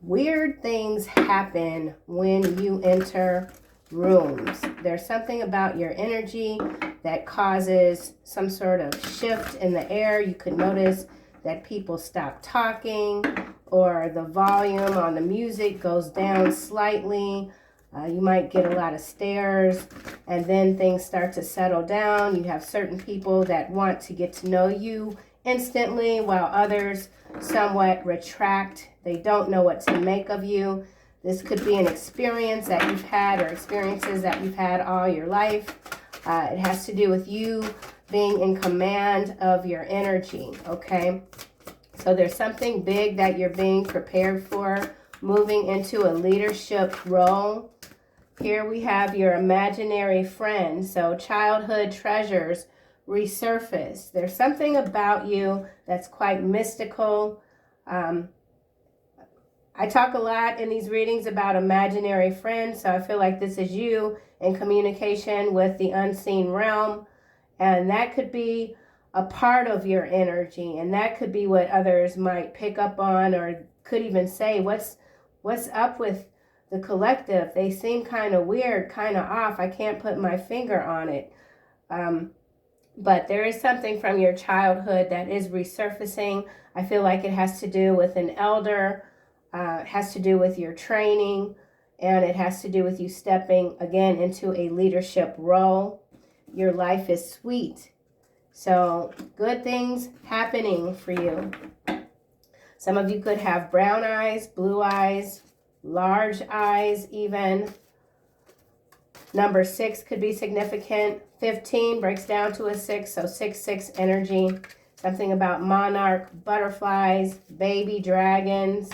Weird things happen when you enter rooms. There's something about your energy that causes some sort of shift in the air. You could notice that people stop talking, or the volume on the music goes down slightly. You might get a lot of stares, and then things start to settle down. You have certain people that want to get to know you instantly, while others somewhat retract. They don't know what to make of you. This could be an experience that you've had, or experiences that you've had all your life. It has to do with you being in command of your energy, okay? So there's something big that you're being prepared for, moving into a leadership role. Here we have your imaginary friend. So childhood treasures resurface. There's something about you that's quite mystical. I talk a lot in these readings about imaginary friends, so I feel like this is you in communication with the unseen realm, and that could be a part of your energy, and that could be what others might pick up on, or could even say, what's up with the collective? They seem kind of weird, kind of off. I can't put my finger on it. But there is something from your childhood that is resurfacing. I feel like it has to do with an elder. It has to do with your training, and it has to do with you stepping again into a leadership role. Your life is sweet. So good things happening for you. Some of you could have brown eyes, blue eyes, large eyes even. Number 6 could be significant. 15 breaks down to a 6, so 6-6 energy. Something about monarch, butterflies, baby dragons.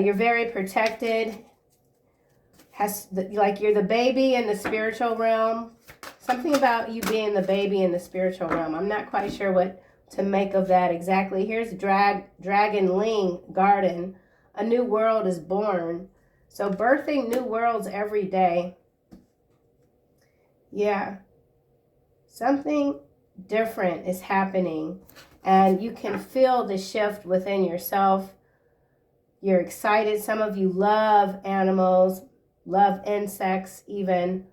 You're very protected. Like you're the baby in the spiritual realm. Something about you being the baby in the spiritual realm. I'm not quite sure what to make of that exactly. Here's Dragon Ling Garden. A new world is born. So birthing new worlds every day. Yeah. Something different is happening, and you can feel the shift within yourself. You're excited. Some of you love animals, love insects even.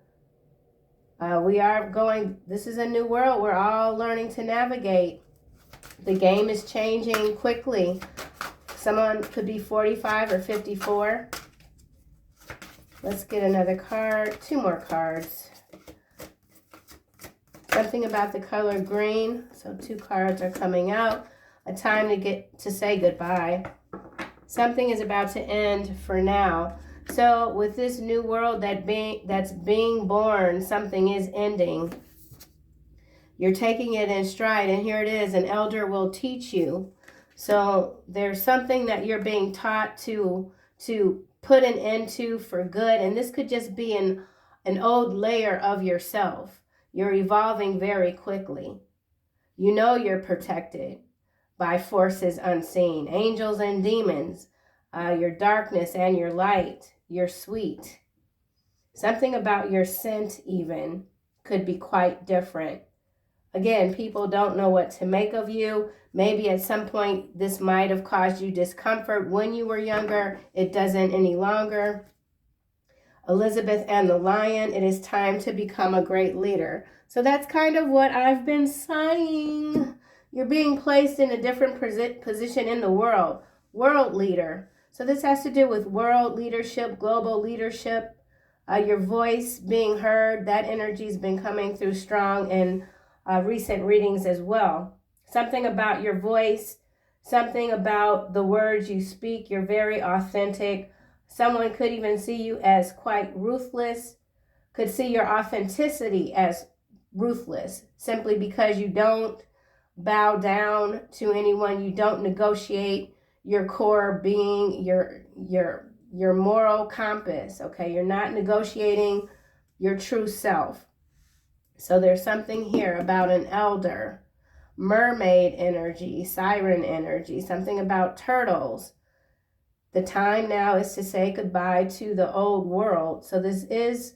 This is a new world we're all learning to navigate. The game is changing quickly. Someone could be 45 or 54. Let's get another card, 2 more cards. Something about the color green. So 2 cards are coming out. A time to get to say goodbye. Something is about to end for now. So with this new world that's being born, something is ending. You're taking it in stride, and here it is. An elder will teach you. So there's something that you're being taught to put an end to for good, and this could just be an old layer of yourself. You're evolving very quickly. You know you're protected by forces unseen, angels and demons, your darkness and your light, your sweet. Something about your scent even could be quite different. Again, people don't know what to make of you. Maybe at some point this might have caused you discomfort when you were younger. It doesn't any longer. Elizabeth and the Lion, it is time to become a great leader. So that's kind of what I've been saying. You're being placed in a different position in the world. World leader. So this has to do with world leadership, global leadership, your voice being heard. That energy's been coming through strong in recent readings as well. Something about your voice, something about the words you speak. You're very authentic. Someone could even see you as quite ruthless, could see your authenticity as ruthless, simply because you don't bow down to anyone. You don't negotiate your core being, your moral compass, okay? You're not negotiating your true self. So there's something here about an elder, mermaid energy, siren energy, something about turtles. The time now is to say goodbye to the old world. So this is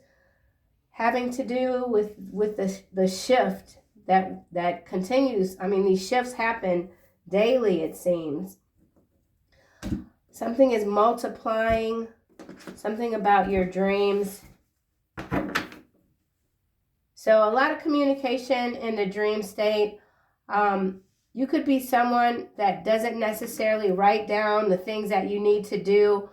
having to do with the shift that continues. I mean, these shifts happen daily, it seems. Something is multiplying. Something about your dreams. So a lot of communication in the dream state. You could be someone that doesn't necessarily write down the things that you need to do,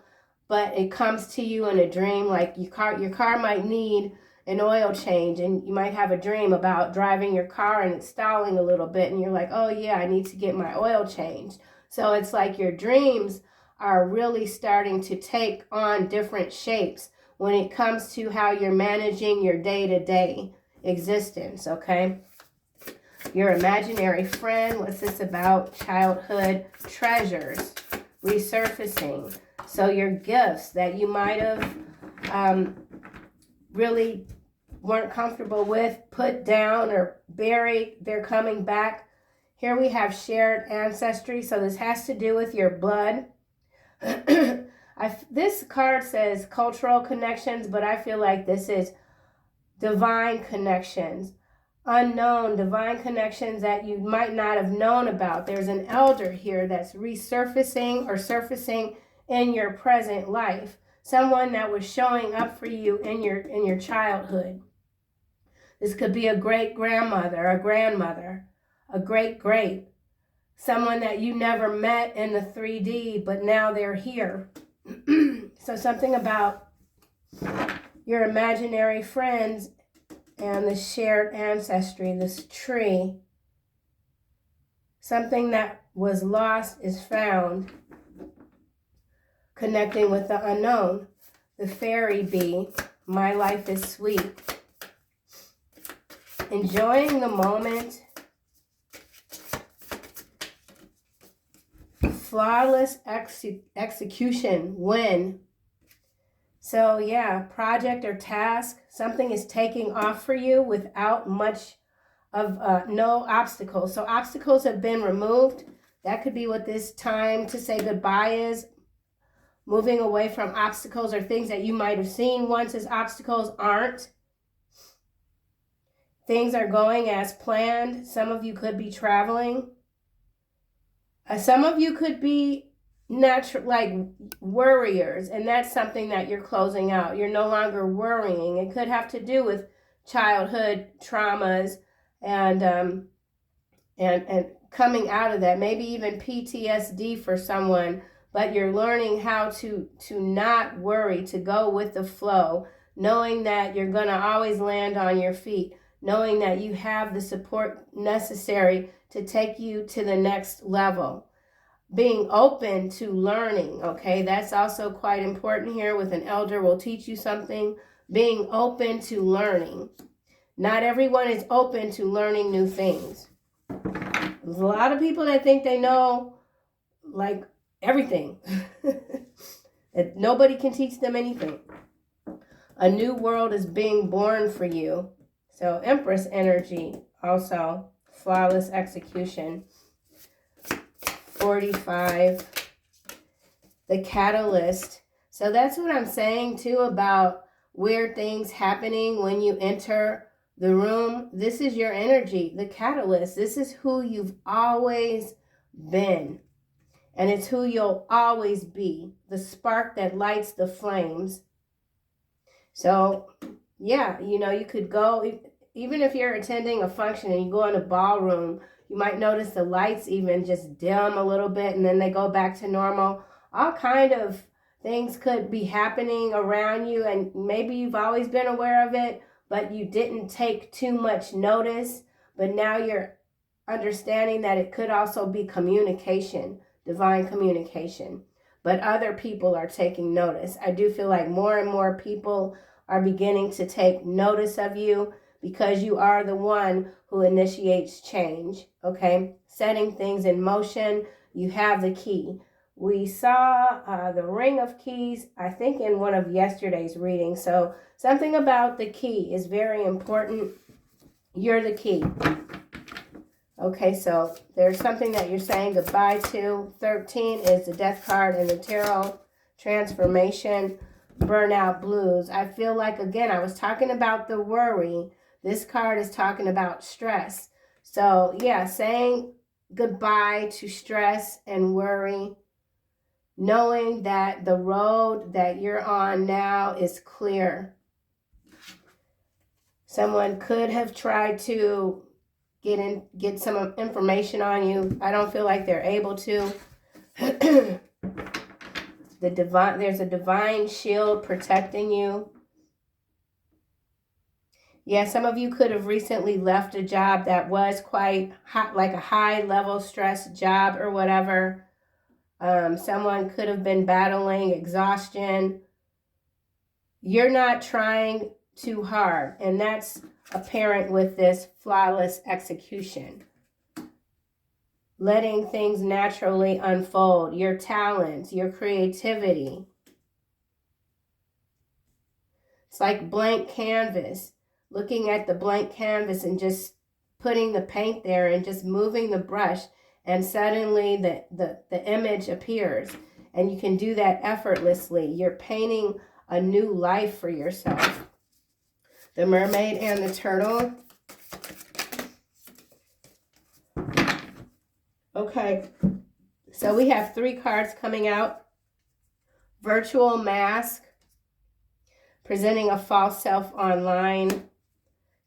but it comes to you in a dream. Like your car might need an oil change, and you might have a dream about driving your car and it's stalling a little bit, and you're like, oh yeah, I need to get my oil changed. So it's like your dreams are really starting to take on different shapes when it comes to how you're managing your day-to-day existence, okay? Your imaginary friend, what's this about? Childhood treasures, resurfacing. So your gifts that you might have really weren't comfortable with, put down or buried, they're coming back. Here we have shared ancestry. So this has to do with your blood. This card says cultural connections, but I feel like this is divine connections. Unknown divine connections that you might not have known about. There's an elder here that's resurfacing or surfacing in your present life. Someone that was showing up for you in your childhood. This could be a great-grandmother, a grandmother, a great-great. Someone that you never met in the 3D, but now they're here. So something about your imaginary friends and the shared ancestry, this tree. Something that was lost is found. Connecting with the unknown. The fairy bee, my life is sweet. Enjoying the moment. Flawless execution, win. So yeah, project or task, something is taking off for you without much of no obstacles. So obstacles have been removed. That could be what this time to say goodbye is. Moving away from obstacles or things that you might have seen once as obstacles aren't. Things are going as planned. Some of you could be traveling. Some of you could be natural, like worriers, and that's something that you're closing out. You're no longer worrying. It could have to do with childhood traumas and coming out of that. Maybe even PTSD for someone, but you're learning how to not worry, to go with the flow, knowing that you're going to always land on your feet, knowing that you have the support necessary to take you to the next level. Being open to learning, okay? That's also quite important here. With an elder will teach you something. Being open to learning. Not everyone is open to learning new things. There's a lot of people that think they know, like, everything. Nobody can teach them anything. A new world is being born for you. So Empress energy also. Flawless execution. 45. The catalyst. So that's what I'm saying too about weird things happening when you enter the room. This is your energy, the catalyst. This is who you've always been. And it's who you'll always be. The spark that lights the flames. So, yeah, you know, you could go, even if you're attending a function and you go in a ballroom, you might notice the lights even just dim a little bit and then they go back to normal. All kind of things could be happening around you, and maybe you've always been aware of it, but you didn't take too much notice. But now you're understanding that it could also be communication, divine communication. But other people are taking notice. I do feel like more and more people are beginning to take notice of you because you are the one who initiates change, okay? Setting things in motion, you have the key. We saw the Ring of Keys, I think, in one of yesterday's readings. So something about the key is very important. You're the key. Okay, so there's something that you're saying goodbye to. 13 is the Death card in the tarot. Transformation, burnout blues. I feel like, again, I was talking about the worry. This card is talking about stress. So, yeah, saying goodbye to stress and worry. knowing that the road that you're on now is clear. Someone could have tried to get some information on you. I don't feel like they're able to. There's a divine shield protecting you. Yeah, some of you could have recently left a job that was quite hot, like a high level stress job or whatever. Someone could have been battling exhaustion. You're not trying too hard, and that's apparent with this flawless execution. Letting things naturally unfold, your talents, your creativity. It's like blank canvas, looking at the blank canvas and just putting the paint there and just moving the brush, and suddenly the image appears, and you can do that effortlessly. You're painting a new life for yourself. The mermaid and the turtle. Okay, so we have 3 cards coming out. Virtual mask, presenting a false self online.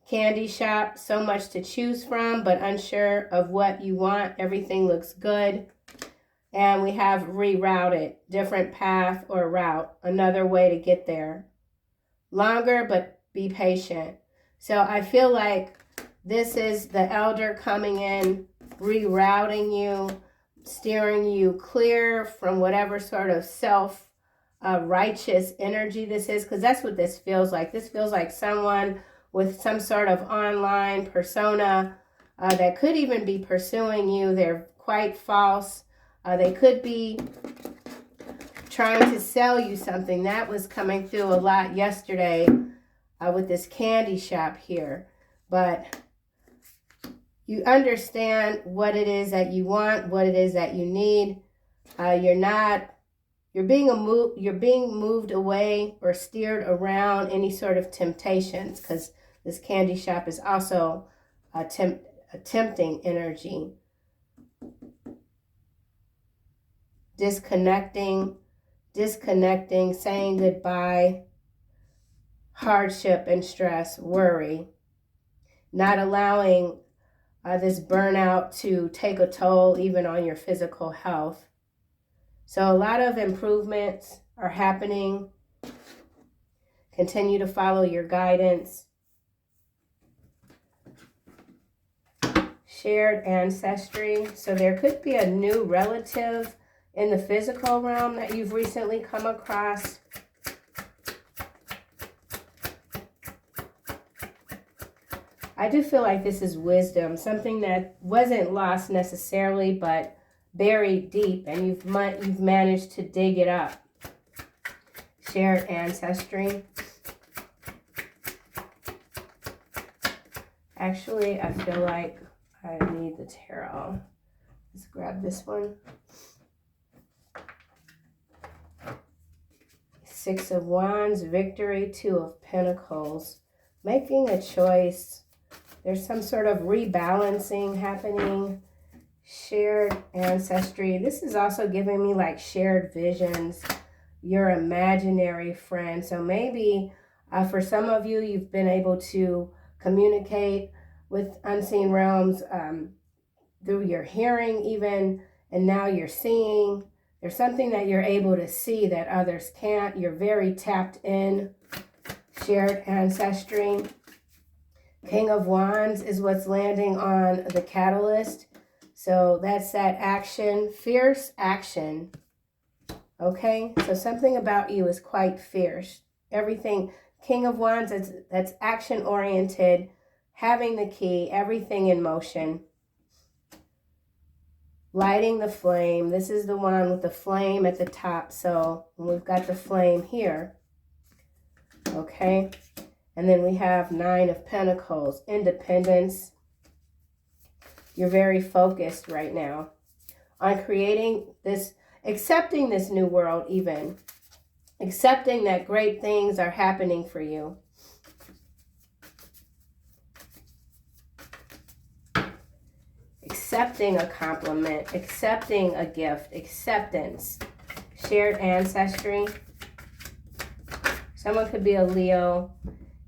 Candy shop, so much to choose from, but unsure of what you want. Everything looks good. And we have rerouted, different path or route, another way to get there. Longer, but be patient. So I feel like this is the elder coming in, rerouting you, steering you clear from whatever sort of self-righteous energy this is, because that's what this feels like. This feels like someone with some sort of online persona that could even be pursuing you. They're quite false. They could be trying to sell you something. That was coming through a lot yesterday with this candy shop here. But you understand what it is that you want, what it is that you need. You're being moved away or steered around any sort of temptations, because this candy shop is also a tempting energy. Disconnecting, saying goodbye, hardship and stress, worry, not allowing this burnout to take a toll even on your physical health. So a lot of improvements are happening. Continue to follow your guidance. Shared ancestry. So there could be a new relative in the physical realm that you've recently come across. I do feel like this is wisdom, something that wasn't lost necessarily, but buried deep, and you've managed to dig it up. Shared ancestry. Actually, I feel like I need the tarot. Let's grab this one. 6 of Wands, victory, 2 of Pentacles. Making a choice. There's some sort of rebalancing happening. Shared ancestry. This is also giving me like shared visions. Your imaginary friend. So maybe for some of you, you've been able to communicate with unseen realms through your hearing even, and now you're seeing. There's something that you're able to see that others can't. You're very tapped in. Shared ancestry. King of Wands is what's landing on the catalyst. So that's that action, fierce action. Okay, so something about you is quite fierce. Everything, King of Wands, that's action oriented, having the key, everything in motion. Lighting the flame. This is the one with the flame at the top. So we've got the flame here. Okay. And then we have 9 of Pentacles. Independence. You're very focused right now on creating this, accepting this new world even. Accepting that great things are happening for you. Accepting a compliment, accepting a gift, acceptance. shared ancestry. Someone could be a Leo.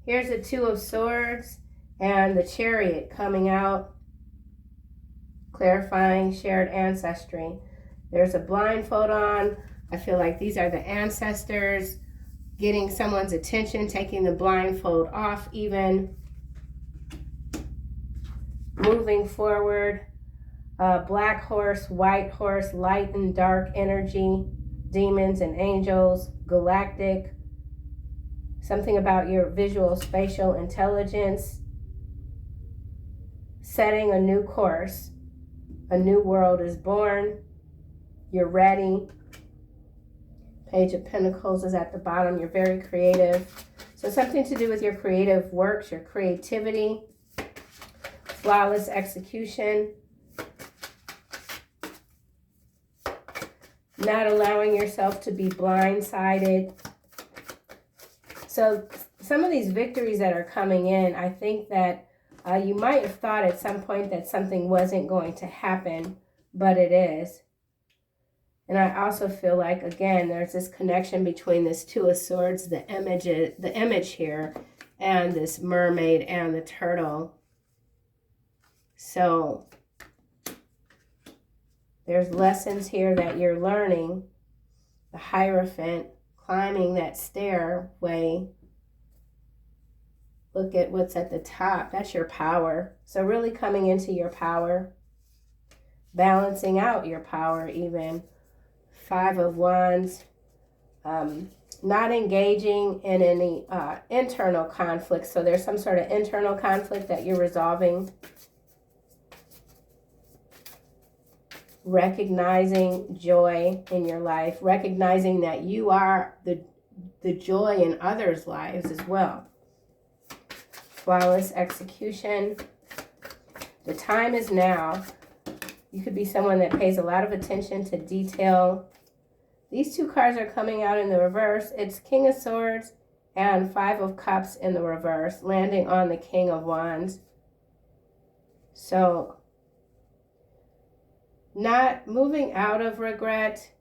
Here's the Two of Swords and the Chariot coming out, clarifying shared ancestry. There's a blindfold on. I feel like these are the ancestors getting someone's attention, taking the blindfold off even. Moving forward. Black horse, white horse, light and dark energy, demons and angels, galactic. Something about your visual spatial intelligence. Setting a new course. A new world is born. You're ready. Page of Pentacles is at the bottom. You're very creative. So something to do with your creative works, your creativity. Flawless execution. Not allowing yourself to be blindsided. So some of these victories that are coming in, I think that you might have thought at some point that something wasn't going to happen, but it is. And I also feel like, again, there's this connection between this Two of Swords, the image here, and this mermaid and the turtle. So there's lessons here that you're learning. The Hierophant, climbing that stairway. Look at what's at the top. That's your power. So really coming into your power. Balancing out your power even. Five of Wands. Not engaging in any internal conflict. So there's some sort of internal conflict that you're resolving. Recognizing joy in your life, recognizing that you are the joy in others' lives as well. Flawless execution. The time is now. You could be someone that pays a lot of attention to detail. These two cards are coming out in the reverse. It's King of Swords and Five of Cups in the reverse, landing on the King of Wands. So not moving out of regret.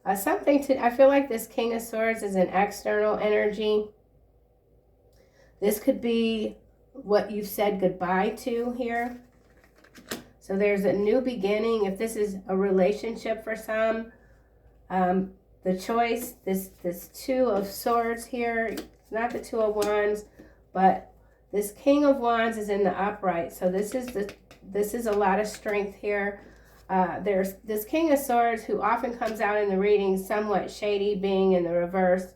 I feel like this King of Swords is an external energy. This could be what you've said goodbye to here. So there's a new beginning. If this is a relationship for some, the choice, this Two of Swords here, it's not the Two of Wands, but this King of Wands is in the upright. So this is a lot of strength here. There's this King of Swords who often comes out in the reading somewhat shady, being in the reverse.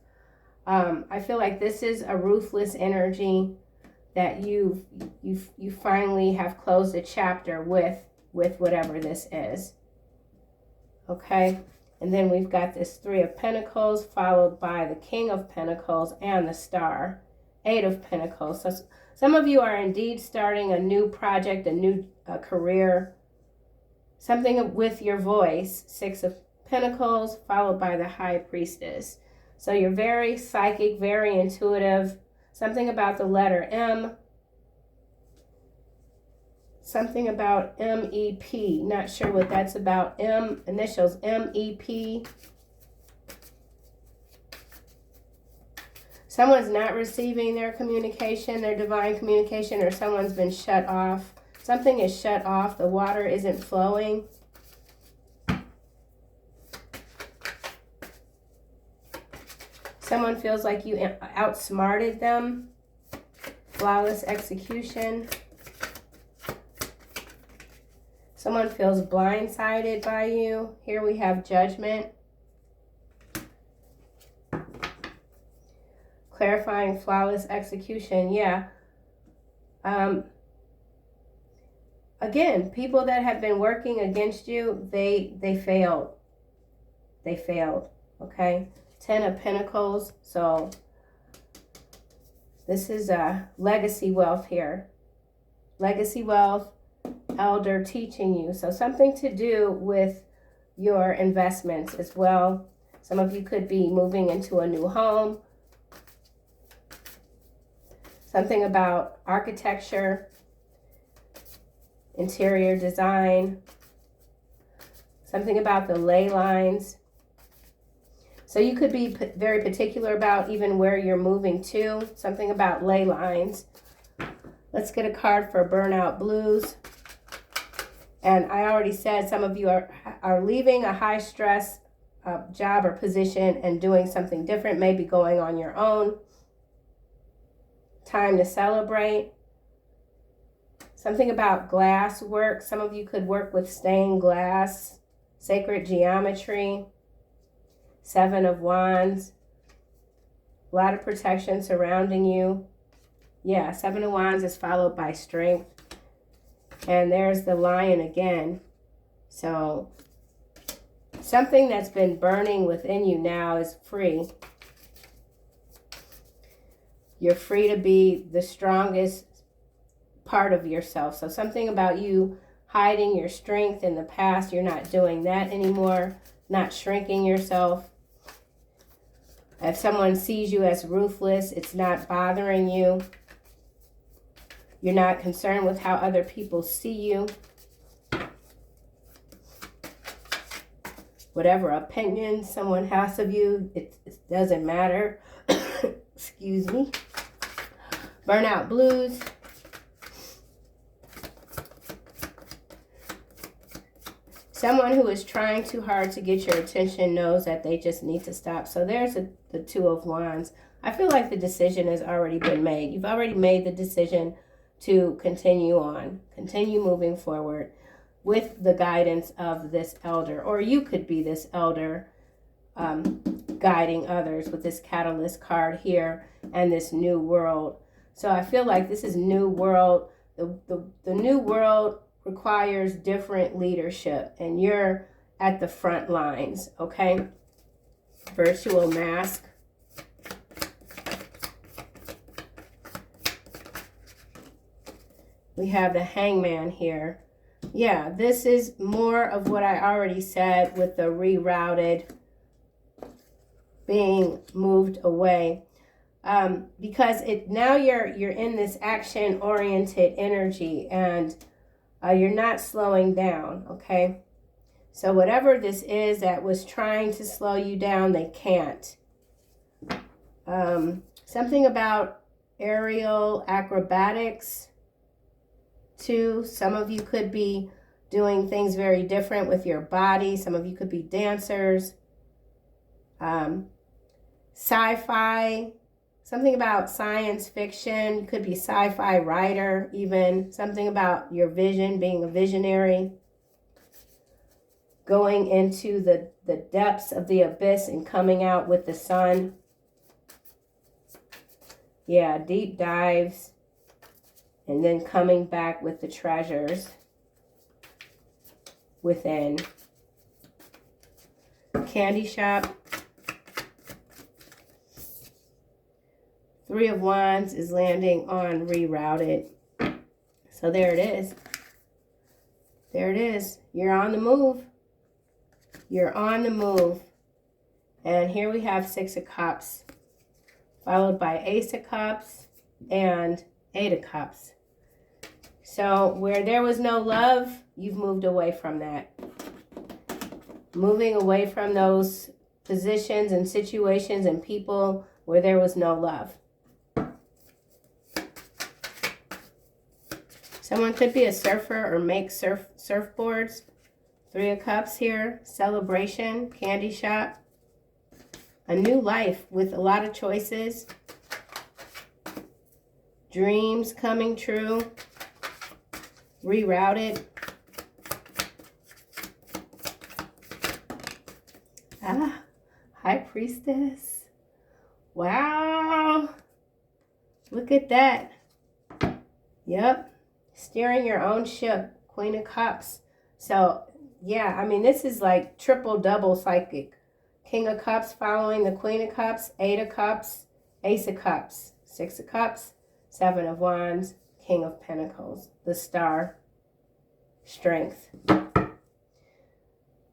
I feel like this is a ruthless energy that you finally have closed a chapter with whatever this is. Okay, and then we've got this Three of Pentacles followed by the King of Pentacles and the Star. Eight of Pentacles. So some of you are indeed starting a new project, a new career. Something with your voice. Six of Pentacles followed by the High Priestess. So you're very psychic, very intuitive. Something about the letter M. Something about M-E-P. Not sure what that's about. M, initials M-E-P. Someone's not receiving their communication, their divine communication, or someone's been shut off. Something is shut off. The water isn't flowing. Someone feels like you outsmarted them. Flawless execution. Someone feels blindsided by you. Here we have Judgment. Clarifying flawless execution. Yeah. Again, people that have been working against you, they failed. They failed. Okay. 10 of Pentacles. So this is legacy wealth here. Legacy wealth, elder teaching you. So something to do with your investments as well. Some of you could be moving into a new home. Something about architecture, interior design, something about the ley lines. So you could be very particular about even where you're moving to. Something about ley lines. Let's get a card for burnout blues. And I already said some of you are leaving a high stress job or position and doing something different, maybe going on your own. Time to celebrate. Something about glass work. Some of you could work with stained glass, sacred geometry. 7 of Wands. A lot of protection surrounding you. Yeah, 7 of Wands is followed by strength. And there's the Lion again. So something that's been burning within you now is free. You're free to be the strongest part of yourself. So something about you hiding your strength in the past, you're not doing that anymore. Not shrinking yourself. If someone sees you as ruthless, it's not bothering you. You're not concerned with how other people see you. Whatever opinion someone has of you, it doesn't matter. Excuse me. Burnout blues. Someone who is trying too hard to get your attention knows that they just need to stop. So there's the 2 of Wands. I feel like the decision has already been made. You've already made the decision to continue on, continue moving forward with the guidance of this elder. Or you could be this elder guiding others with this catalyst card here and this new world. So I feel like this is new world. The new world requires different leadership, and you're at the front lines, okay? Virtual mask. We have the Hangman here. Yeah, this is more of what I already said with the rerouted, being moved away. Because now you're in this action-oriented energy, and you're not slowing down, okay? So whatever this is that was trying to slow you down, they can't. Something about aerial acrobatics, too. Some of you could be doing things very different with your body. Some of you could be dancers. Sci-fi. Something about science fiction. You could be sci-fi writer even. Something about your vision, being a visionary. Going into the depths of the abyss and coming out with the sun. Yeah, deep dives. And then coming back with the treasures within. Candy shop. 3 of Wands is landing on rerouted. So there it is. There it is. You're on the move. You're on the move. And here we have 6 of Cups, followed by Ace of Cups and 8 of Cups. So where there was no love, you've moved away from that. Moving away from those positions and situations and people where there was no love. Someone could be a surfer or make surfboards. 3 of Cups here. Celebration. Candy shop. A new life with a lot of choices. Dreams coming true. Rerouted. High Priestess. Wow. Look at that. Yep. Steering your own ship. Queen of Cups. So, yeah, I mean, this is like triple-double psychic. King of Cups following the Queen of Cups. 8 of Cups. Ace of Cups. 6 of Cups. 7 of Wands. King of Pentacles. The Star. Strength.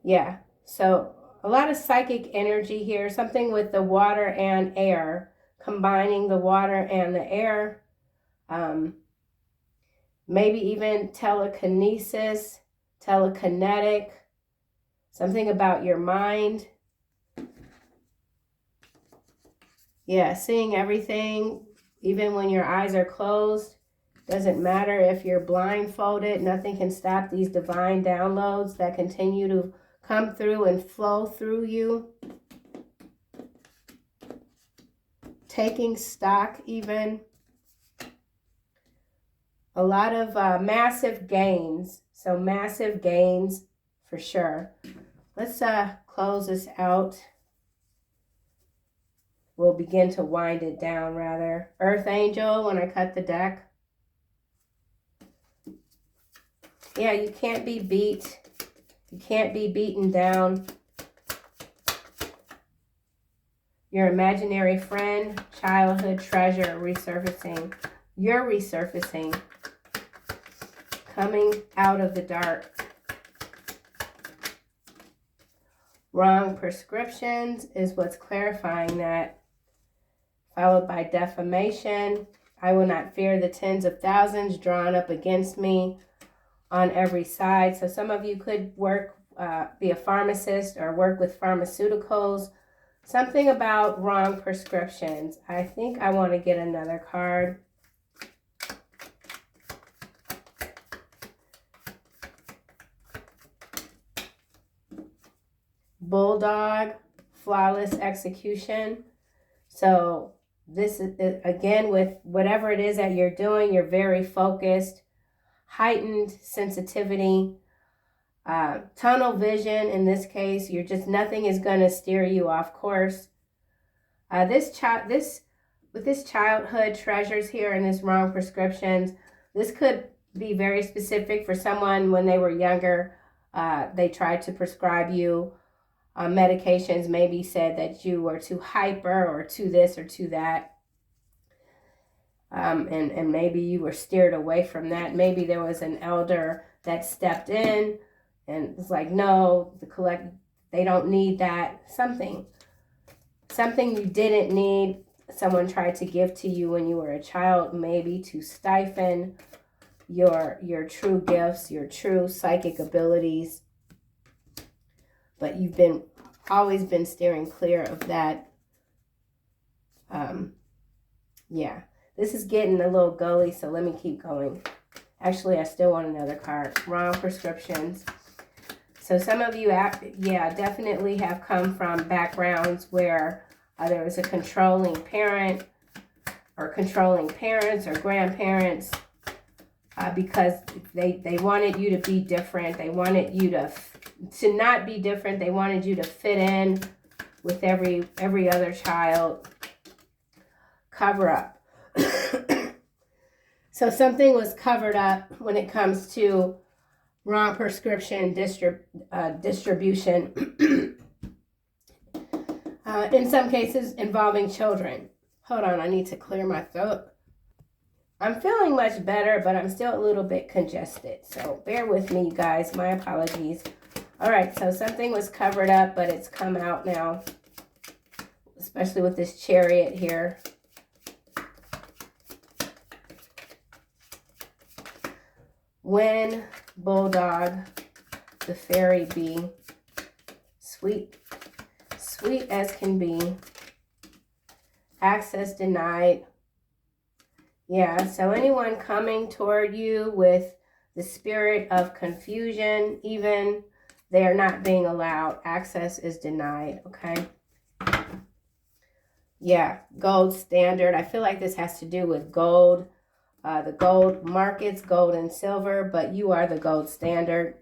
Yeah, so a lot of psychic energy here. Something with the water and air. Combining the water and the air. Maybe even telekinesis, telekinetic, something about your mind. Yeah, seeing everything, even when your eyes are closed. Doesn't matter if you're blindfolded. Nothing can stop these divine downloads that continue to come through and flow through you. Taking stock even. A lot of massive gains. So massive gains for sure. Let's close this out. We'll begin to wind it down rather. Earth Angel, when I cut the deck. Yeah, you can't be beat. You can't be beaten down. Your imaginary friend, childhood treasure resurfacing. You're resurfacing. Coming out of the dark. Wrong prescriptions is what's clarifying that. Followed by defamation. I will not fear the tens of thousands drawn up against me on every side. So some of you could work, be a pharmacist or work with pharmaceuticals. Something about wrong prescriptions. I think I want to get another card. Bulldog, flawless execution. So this is, again, with whatever it is that you're doing, you're very focused, heightened sensitivity, tunnel vision. In this case, you're just, nothing is going to steer you off course. With this childhood treasures here and this wrong prescriptions, this could be very specific for someone when they were younger. They tried to prescribe you medications, maybe said that you were too hyper or too this or too that. And maybe you were steered away from that. Maybe there was an elder that stepped in and was like, no, they don't need that. Something you didn't need, someone tried to give to you when you were a child, maybe to stifle your true gifts, your true psychic abilities. But you've always been steering clear of that. Yeah. This is getting a little gully, so let me keep going. Actually, I still want another card. Wrong prescriptions. So some of you, yeah, definitely have come from backgrounds where there was a controlling parent or controlling parents or grandparents because they wanted you to be different. They wanted you to not be different. They wanted you to fit in with every other child. Cover up. So something was covered up when it comes to wrong prescription distribution. In some cases involving children. Hold on, I need to clear my throat. I'm feeling much better, but I'm still a little bit congested. So bear with me, you guys. My apologies. All right, so something was covered up, but it's come out now, especially with this Chariot here. When Bulldog, the fairy bee, sweet as can be, access denied. Yeah, so anyone coming toward you with the spirit of confusion, even, they are not being allowed. Access is denied, okay? Yeah, gold standard. I feel like this has to do with gold. The gold markets, gold and silver, but you are the gold standard.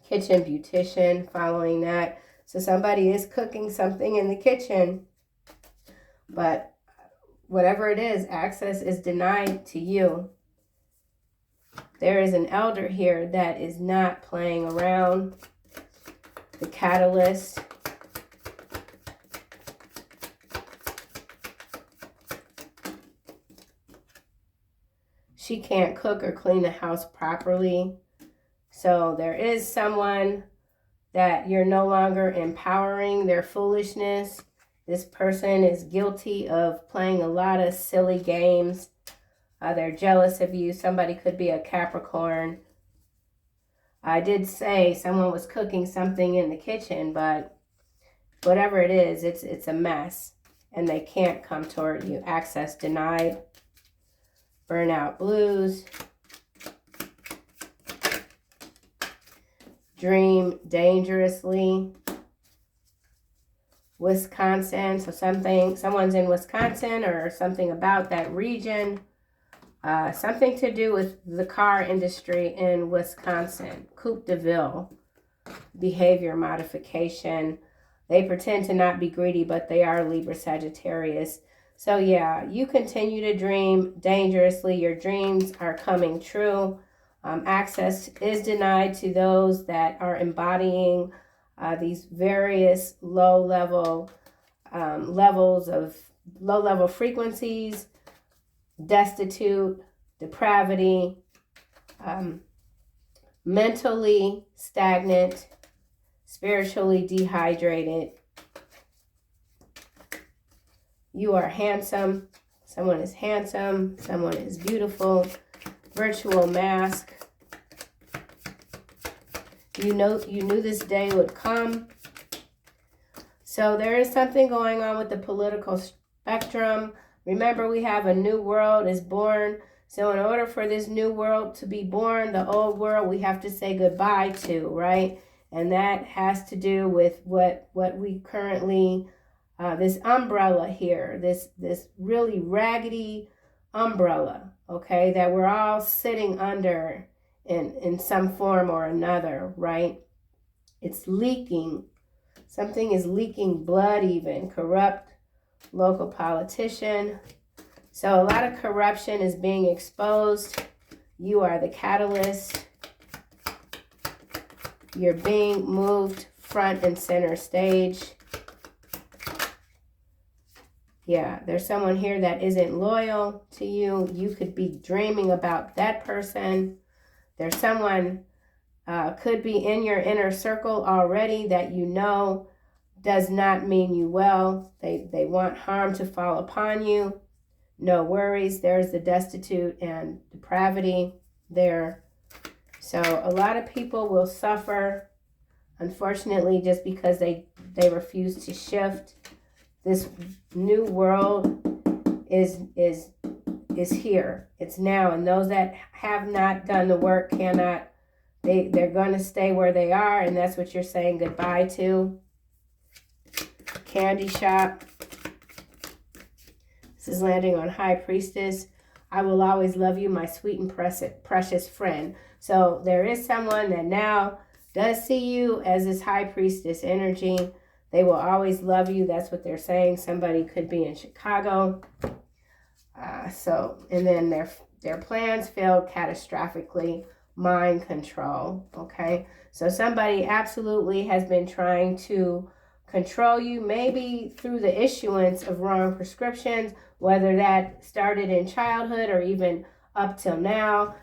Kitchen beautician, following that. So somebody is cooking something in the kitchen, but whatever it is, access is denied to you. There is an elder here that is not playing around. The catalyst. She can't cook or clean the house properly. So there is someone that you're no longer empowering their foolishness. This person is guilty of playing a lot of silly games. They're jealous of you. Somebody could be a Capricorn. I did say someone was cooking something in the kitchen, but whatever it is, it's a mess. and they can't come toward you. Access denied. Burnout blues. Dream dangerously. Wisconsin. So someone's in Wisconsin or something about that region. Something to do with the car industry in Wisconsin. Coupe de Ville. Behavior modification. They pretend to not be greedy, but they are Libra Sagittarius. So yeah, you continue to dream dangerously. Your dreams are coming true. Access is denied to those that are embodying these various low-level frequencies, destitute, depravity, mentally stagnant, spiritually dehydrated. You are handsome. Someone is handsome. Someone is beautiful. Virtual mask. You knew this day would come. So there is something going on with the political spectrum. Remember, we have a new world is born. So in order for this new world to be born, the old world we have to say goodbye to, right? And that has to do with what we currently, this umbrella here, this really raggedy umbrella, okay, that we're all sitting under in some form or another, right? It's leaking. Something is leaking blood even. Corrupt local politician. So a lot of corruption is being exposed. You are the catalyst. You're being moved front and center stage. Yeah, there's someone here that isn't loyal to you. You could be dreaming about that person. There's someone could be in your inner circle already that you know does not mean you well. They want harm to fall upon you. No worries. There's the destitute and depravity there. So a lot of people will suffer, unfortunately, just because they refuse to shift. This new world is here. It's now. And those that have not done the work cannot, they're going to stay where they are. And that's what you're saying goodbye to. Candy shop. This is landing on High Priestess. I will always love you, my sweet and precious friend. So there is someone that now does see you as this High Priestess energy. They will always love you. That's what they're saying. Somebody could be in Chicago. And then their plans failed catastrophically. Mind control. Okay. So somebody absolutely has been trying to control you, maybe through the issuance of wrong prescriptions, whether that started in childhood or even up till now.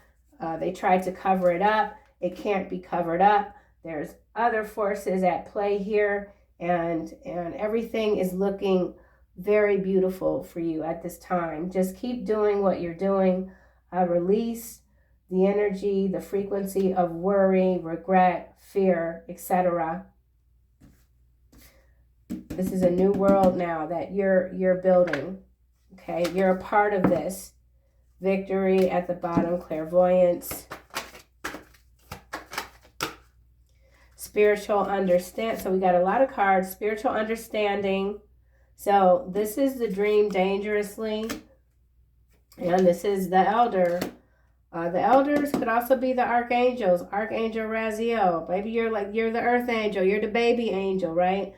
They tried to cover it up. It can't be covered up. There's other forces at play here, and everything is looking very beautiful for you at this time. Just keep doing what you're doing. Release the energy, the frequency of worry, regret, fear, etc. This is a new world now that you're building. Okay, you're a part of this. Victory at the bottom, clairvoyance. Spiritual understand. So we got a lot of cards. Spiritual understanding. So this is the dream dangerously. And this is the elder. The elders could also be the archangels. Archangel Raziel. Maybe you're the earth angel. You're the baby angel, right?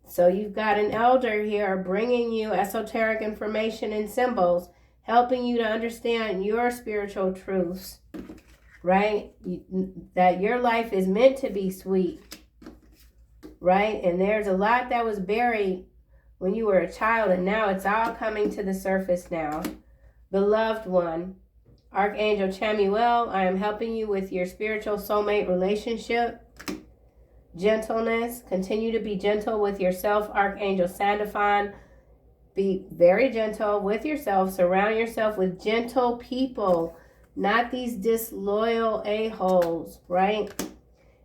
So you've got an elder here bringing you esoteric information and symbols, helping you to understand your spiritual truths, right? That your life is meant to be sweet, right? And there's a lot that was buried when you were a child, and now it's all coming to the surface now. Beloved one, Archangel Chamuel, I am helping you with your spiritual soulmate relationship. Gentleness, continue to be gentle with yourself. Archangel Sandalphon, be very gentle with yourself. Surround yourself with gentle people, not these disloyal a-holes, right?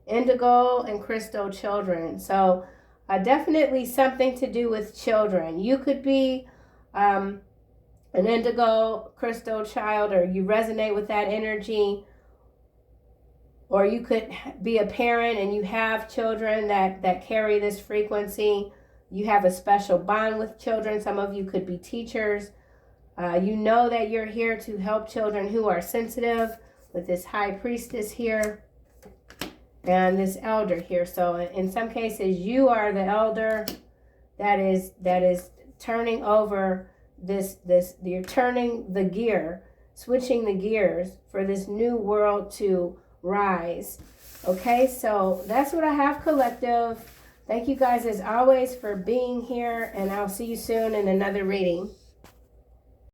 Indigo and crystal children. So definitely something to do with children. You could be an indigo crystal child, or you resonate with that energy, or you could be a parent and you have children that carry this frequency. You have a special bond with children. Some of you could be teachers. You know that you're here to help children who are sensitive, with this high priestess here and this elder here. So in some cases, you are the elder that is turning over this. You're turning the gear, switching the gears for this new world to rise. Okay, so that's what I have, collective. Thank you guys as always for being here, and I'll see you soon in another reading.